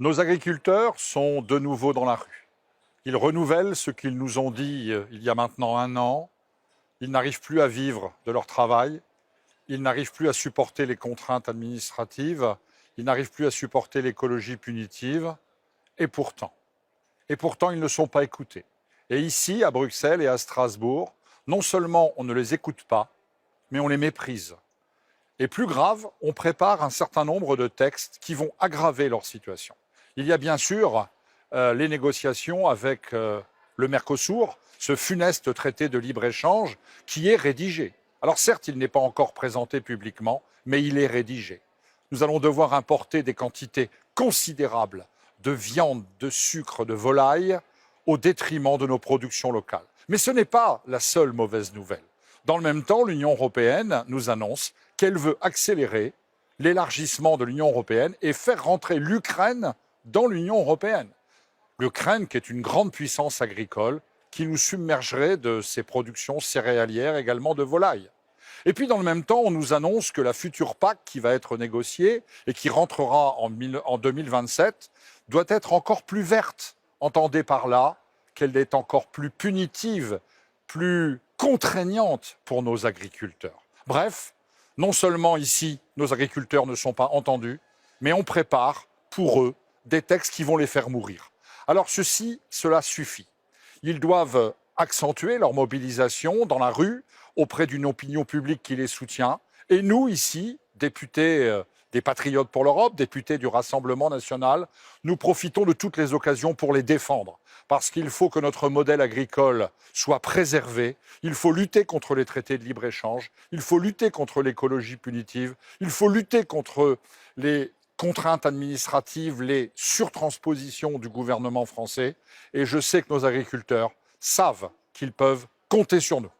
Nos agriculteurs sont de nouveau dans la rue. Ils renouvellent ce qu'ils nous ont dit il y a maintenant un an. Ils n'arrivent plus à vivre de leur travail. Ils n'arrivent plus à supporter les contraintes administratives. Ils n'arrivent plus à supporter l'écologie punitive. Et pourtant, ils ne sont pas écoutés. Et ici, à Bruxelles et à Strasbourg, non seulement on ne les écoute pas, mais on les méprise. Et plus grave, on prépare un certain nombre de textes qui vont aggraver leur situation. Il y a bien sûr les négociations avec le Mercosur, ce funeste traité de libre-échange qui est rédigé. Alors certes, il n'est pas encore présenté publiquement, mais il est rédigé. Nous allons devoir importer des quantités considérables de viande, de sucre, de volaille, au détriment de nos productions locales. Mais ce n'est pas la seule mauvaise nouvelle. Dans le même temps, l'Union européenne nous annonce qu'elle veut accélérer l'élargissement de l'Union européenne et faire rentrer l'Ukraine dans l'Union européenne. L'Ukraine, qui est une grande puissance agricole, qui nous submergerait de ses productions céréalières, également de volailles. Et puis, dans le même temps, on nous annonce que la future PAC qui va être négociée et qui rentrera en 2027 doit être encore plus verte. Entendez par là qu'elle est encore plus punitive, plus contraignante pour nos agriculteurs. Bref, non seulement ici, nos agriculteurs ne sont pas entendus, mais on prépare pour eux des textes qui vont les faire mourir. Alors cela suffit. Ils doivent accentuer leur mobilisation dans la rue auprès d'une opinion publique qui les soutient. Et nous, ici, députés des Patriotes pour l'Europe, députés du Rassemblement national, nous profitons de toutes les occasions pour les défendre. Parce qu'il faut que notre modèle agricole soit préservé, il faut lutter contre les traités de libre-échange, il faut lutter contre l'écologie punitive, il faut lutter contre les contraintes administratives, les surtranspositions du gouvernement français. Et je sais que nos agriculteurs savent qu'ils peuvent compter sur nous.